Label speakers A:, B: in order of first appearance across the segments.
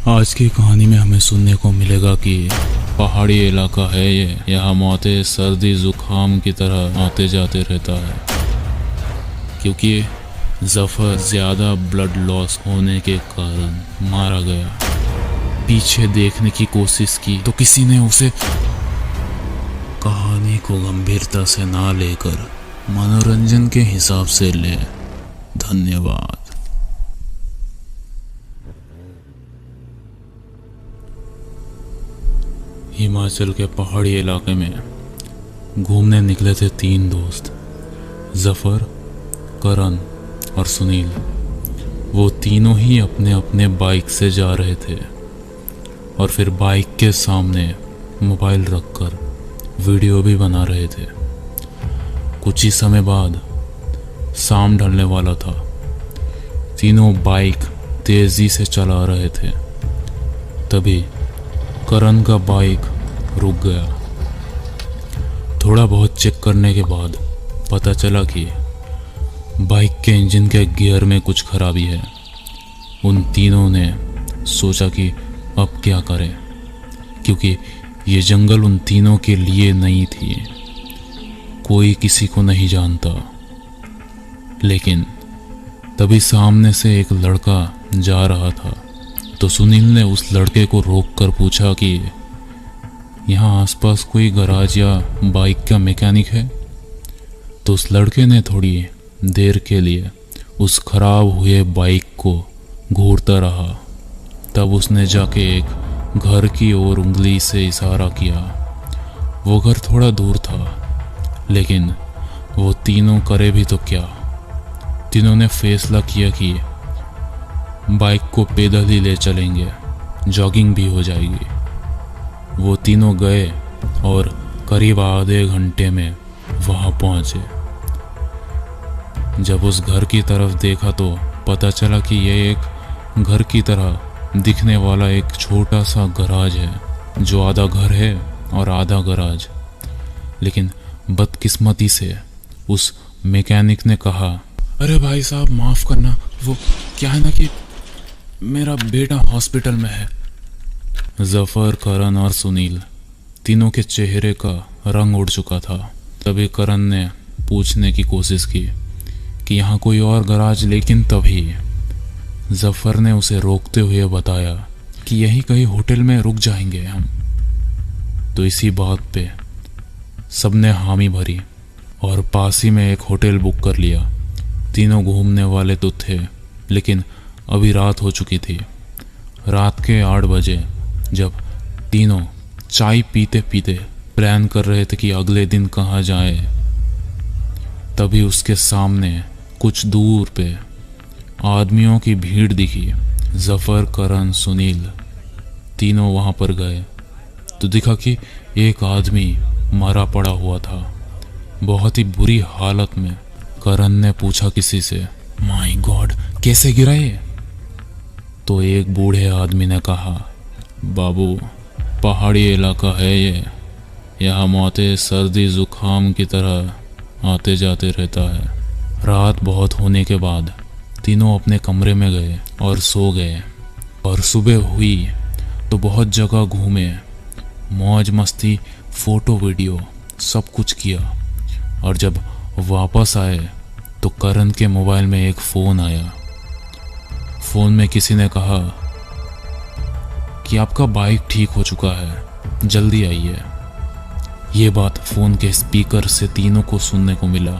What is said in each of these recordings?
A: आज की कहानी में हमें सुनने को मिलेगा कि पहाड़ी इलाका है ये, यहाँ मौतें सर्दी जुकाम की तरह आते जाते रहता है। क्योंकि जफर ज़्यादा ब्लड लॉस होने के कारण मारा गया। पीछे देखने की कोशिश की तो किसी ने उसे कहानी को गंभीरता से ना लेकर मनोरंजन के हिसाब से ले। धन्यवाद। हिमाचल के पहाड़ी इलाके में घूमने निकले थे तीन दोस्त, जफर, करण और सुनील। वो तीनों ही अपने अपने बाइक से जा रहे थे और फिर बाइक के सामने मोबाइल रखकर वीडियो भी बना रहे थे। कुछ ही समय बाद शाम ढलने वाला था। तीनों बाइक तेजी से चला रहे थे। तभी करण का बाइक रुक गया। थोड़ा बहुत चेक करने के बाद पता चला कि बाइक के इंजन के गियर में कुछ खराबी है। उन तीनों ने सोचा कि अब क्या करें, क्योंकि ये जंगल उन तीनों के लिए नहीं थी। कोई किसी को नहीं जानता। लेकिन तभी सामने से एक लड़का जा रहा था, तो सुनील ने उस लड़के को रोककर पूछा कि यहाँ आसपास कोई गराज या बाइक का मैकेनिक है। तो उस लड़के ने थोड़ी देर के लिए उस खराब हुए बाइक को घूरता रहा। तब उसने जाके एक घर की ओर उंगली से इशारा किया। वो घर थोड़ा दूर था, लेकिन वो तीनों करे भी तो क्या। तीनों ने फैसला किया कि बाइक को पैदल ही ले चलेंगे, जॉगिंग भी हो जाएगी। वो तीनों गए और करीब आधे घंटे में वहां पहुंचे। जब उस घर की तरफ देखा तो पता चला कि यह एक घर की तरह दिखने वाला एक छोटा सा गराज है, जो आधा घर है और आधा गराज। लेकिन बदकिस्मती से उस मैकेनिक ने कहा, अरे भाई साहब माफ़ करना, वो क्या है ना कि मेरा बेटा हॉस्पिटल में है। जफर, करण और सुनील तीनों के चेहरे का रंग उड़ चुका था। तभी करण ने पूछने की कोशिश की कि यहाँ कोई और गराज, लेकिन तभी जफर ने उसे रोकते हुए बताया कि यहीं कहीं होटल में रुक जाएंगे हम। तो इसी बात पे सबने हामी भरी और पास ही में एक होटल बुक कर लिया। तीनों घूमने वाले तो थे, लेकिन अभी रात हो चुकी थी। रात के 8 बजे जब तीनों चाय पीते पीते प्लान कर रहे थे कि अगले दिन कहाँ जाए, तभी उसके सामने कुछ दूर पे आदमियों की भीड़ दिखी। जफर, करण, सुनील तीनों वहां पर गए तो दिखा कि एक आदमी मरा पड़ा हुआ था, बहुत ही बुरी हालत में। करण ने पूछा किसी से, माय गॉड, कैसे गिरा ये? तो एक बूढ़े आदमी ने कहा, बाबू, पहाड़ी इलाका है ये, यहाँ मौतें सर्दी जुकाम की तरह आते जाते रहता है। रात बहुत होने के बाद तीनों अपने कमरे में गए और सो गए। और सुबह हुई तो बहुत जगह घूमे, मौज मस्ती, फोटो वीडियो सब कुछ किया। और जब वापस आए तो करण के मोबाइल में एक फ़ोन आया। फ़ोन में किसी ने कहा कि आपका बाइक ठीक हो चुका है, जल्दी आइए। ये बात फ़ोन के स्पीकर से तीनों को सुनने को मिला।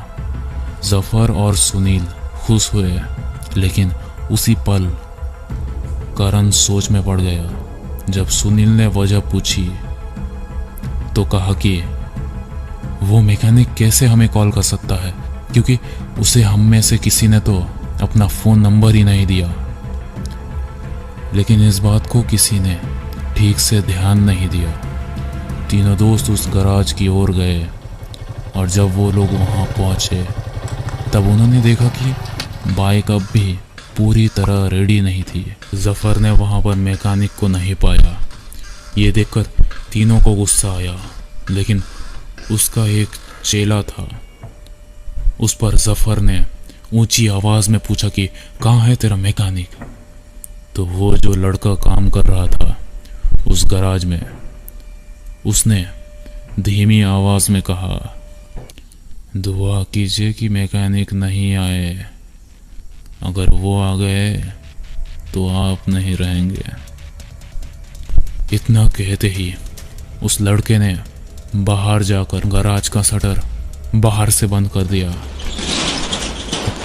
A: जफर और सुनील खुश हुए, लेकिन उसी पल करण सोच में पड़ गया। जब सुनील ने वजह पूछी तो कहा कि वो मैकेनिक कैसे हमें कॉल कर सकता है, क्योंकि उसे हम में से किसी ने तो अपना फ़ोन नंबर ही नहीं दिया। लेकिन इस बात को किसी ने ठीक से ध्यान नहीं दिया। तीनों दोस्त उस गराज की ओर गए और जब वो लोग वहां पहुंचे तब उन्होंने देखा कि बाइक अब भी पूरी तरह रेडी नहीं थी। जफर ने वहां पर मैकेनिक को नहीं पाया। ये देखकर तीनों को गुस्सा आया, लेकिन उसका एक चेला था। उस पर जफर ने ऊंची आवाज में पूछा कि कहाँ है तेरा मैकेनिक। तो वो जो लड़का काम कर रहा था उस गराज में, उसने धीमी आवाज में कहा, दुआ कीजिए कि मैकेनिक नहीं आए, अगर वो आ गए तो आप नहीं रहेंगे। इतना कहते ही उस लड़के ने बाहर जाकर गराज का शटर बाहर से बंद कर दिया।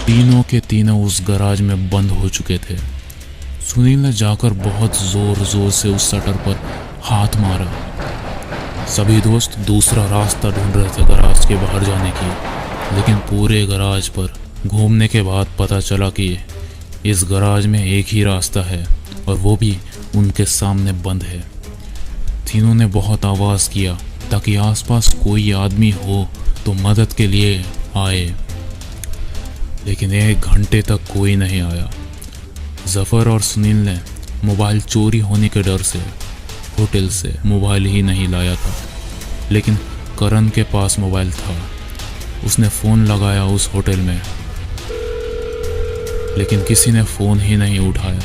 A: तीनों के तीनों उस गराज में बंद हो चुके थे। सुनील ने जाकर बहुत जोर जोर से उस शटर पर हाथ मारा। सभी दोस्त दूसरा रास्ता ढूंढ रहे थे गराज के बाहर जाने की, लेकिन पूरे गराज पर घूमने के बाद पता चला कि इस गराज में एक ही रास्ता है और वो भी उनके सामने बंद है। तीनों ने बहुत आवाज़ किया ताकि आसपास कोई आदमी हो तो मदद के लिए आए, लेकिन 1 घंटे तक कोई नहीं आया। जफर और सुनील ने मोबाइल चोरी होने के डर से होटल से मोबाइल ही नहीं लाया था, लेकिन करण के पास मोबाइल था। उसने फ़ोन लगाया उस होटल में, लेकिन किसी ने फ़ोन ही नहीं उठाया।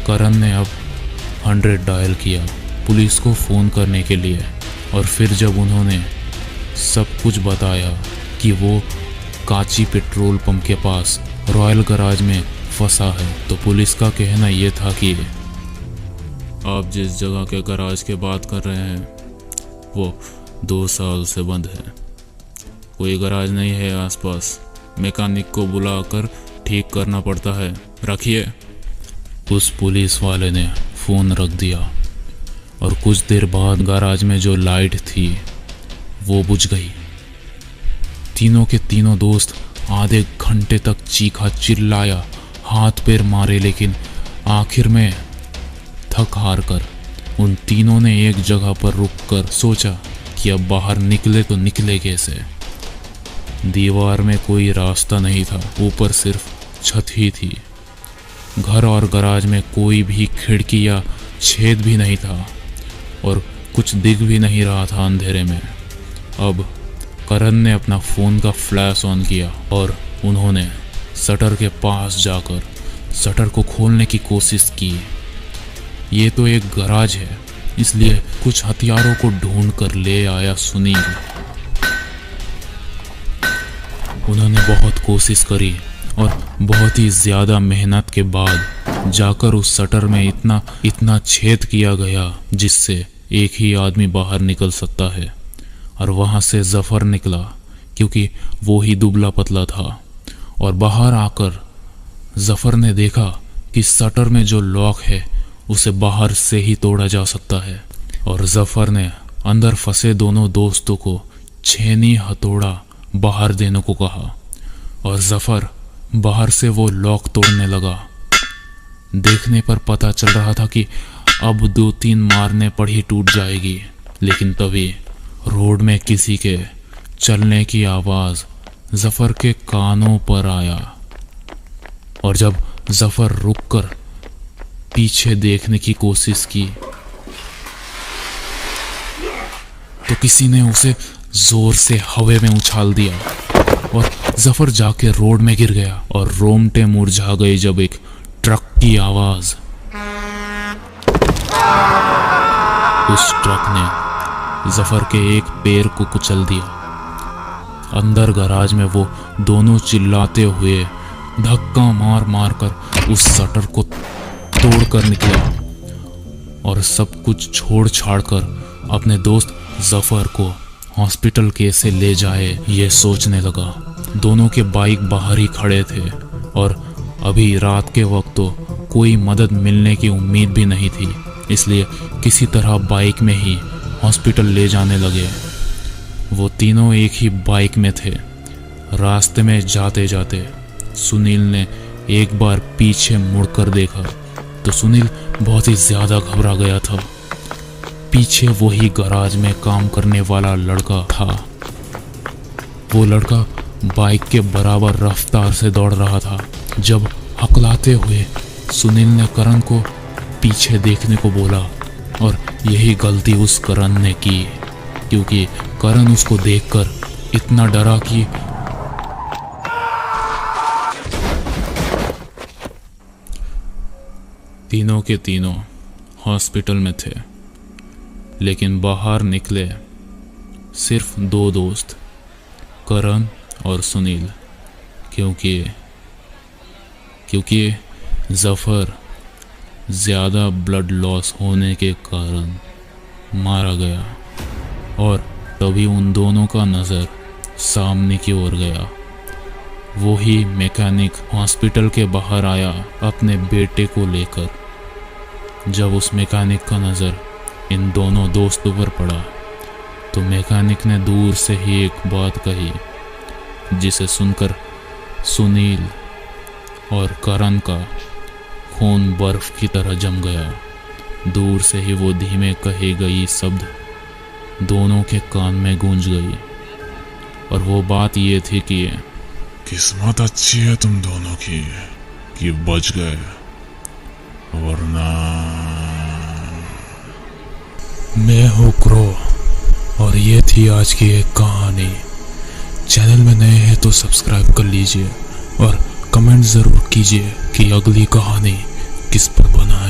A: करण ने अब 100 डायल किया पुलिस को फ़ोन करने के लिए, और फिर जब उन्होंने सब कुछ बताया कि वो काची पेट्रोल पंप के पास रॉयल गराज में फंसा है, तो पुलिस का कहना ये था कि आप जिस जगह के गराज की बात कर रहे हैं वो 2 साल से बंद है, कोई गराज नहीं है आसपास, मैकेनिक को बुलाकर ठीक करना पड़ता है, रखिए। उस पुलिस वाले ने फ़ोन रख दिया और कुछ देर बाद गराज में जो लाइट थी वो बुझ गई। तीनों के तीनों दोस्त आधे घंटे तक चीखा चिल्लाया, हाथ पैर मारे, लेकिन आखिर में थक हार कर उन तीनों ने एक जगह पर रुककर सोचा कि अब बाहर निकले तो निकले कैसे। दीवार में कोई रास्ता नहीं था, ऊपर सिर्फ छत ही थी। घर और गराज में कोई भी खिड़की या छेद भी नहीं था और कुछ दिख भी नहीं रहा था अंधेरे में। अब करण ने अपना फ़ोन का फ्लैश ऑन किया और उन्होंने शटर के पास जाकर शटर को खोलने की कोशिश की। ये तो एक गराज है, इसलिए कुछ हथियारों को ढूंढ कर ले आया सुनील। उन्होंने बहुत कोशिश करी और बहुत ही ज़्यादा मेहनत के बाद जाकर उस शटर में इतना छेद किया गया जिससे एक ही आदमी बाहर निकल सकता है, और वहाँ से जफर निकला क्योंकि वो ही दुबला पतला था। और बाहर आकर जफर ने देखा कि शटर में जो लॉक है उसे बाहर से ही तोड़ा जा सकता है, और जफर ने अंदर फंसे दोनों दोस्तों को छेनी हथौड़ा बाहर देने को कहा और जफर बाहर से वो लॉक तोड़ने लगा। देखने पर पता चल रहा था कि अब 2-3 मारने पर ही टूट जाएगी, लेकिन तभी रोड में किसी के चलने की आवाज जफर के कानों पर आया, और जब जफर रुककर पीछे देखने की कोशिश की तो किसी ने उसे जोर से हवा में उछाल दिया और जफर जाके रोड में गिर गया और रोंगटे मुरझा गए जब एक ट्रक की आवाज। उस ट्रक ने जफर के एक पैर को कुचल दिया। अंदर गराज में वो दोनों चिल्लाते हुए धक्का मार मार कर उस शटर को तोड़कर निकला और सब कुछ छोड़ छाड़ कर अपने दोस्त जफर को हॉस्पिटल कैसे ले जाए ये सोचने लगा। दोनों के बाइक बाहर ही खड़े थे और अभी रात के वक्त तो कोई मदद मिलने की उम्मीद भी नहीं थी, इसलिए किसी तरह बाइक में ही हॉस्पिटल ले जाने लगे। वो तीनों एक ही बाइक में थे। रास्ते में जाते जाते सुनील ने एक बार पीछे मुड़कर देखा तो सुनील बहुत ही ज़्यादा घबरा गया था। पीछे वही गराज में काम करने वाला लड़का था। वो लड़का बाइक के बराबर रफ्तार से दौड़ रहा था। जब हकलाते हुए सुनील ने करण को पीछे देखने को बोला, और यही गलती उस करण ने की, क्योंकि करण उसको देखकर इतना डरा कि तीनों के तीनों हॉस्पिटल में थे, लेकिन बाहर निकले सिर्फ दो दोस्त, करण और सुनील, क्योंकि जफर ज़्यादा ब्लड लॉस होने के कारण मारा गया। और तभी उन दोनों का नज़र सामने की ओर गया। वही मैकेनिक हॉस्पिटल के बाहर आया अपने बेटे को लेकर। जब उस मैकेनिक का नज़र इन दोनों दोस्तों पर पड़ा तो मैकेनिक ने दूर से ही एक बात कही, जिसे सुनकर सुनील और करण का खून बर्फ की तरह जम गया। दूर से ही वो धीमे कही गई शब्द दोनों के कान में गूंज गई, और वो बात ये थी कि
B: किस्मत अच्छी है तुम दोनों की कि बच गए, वरना।
C: मैं हूँ क्रो, और ये थी आज की एक कहानी। चैनल में नए हैं तो सब्सक्राइब कर लीजिए और कमेंट ज़रूर कीजिए कि अगली कहानी किस पर बनाए।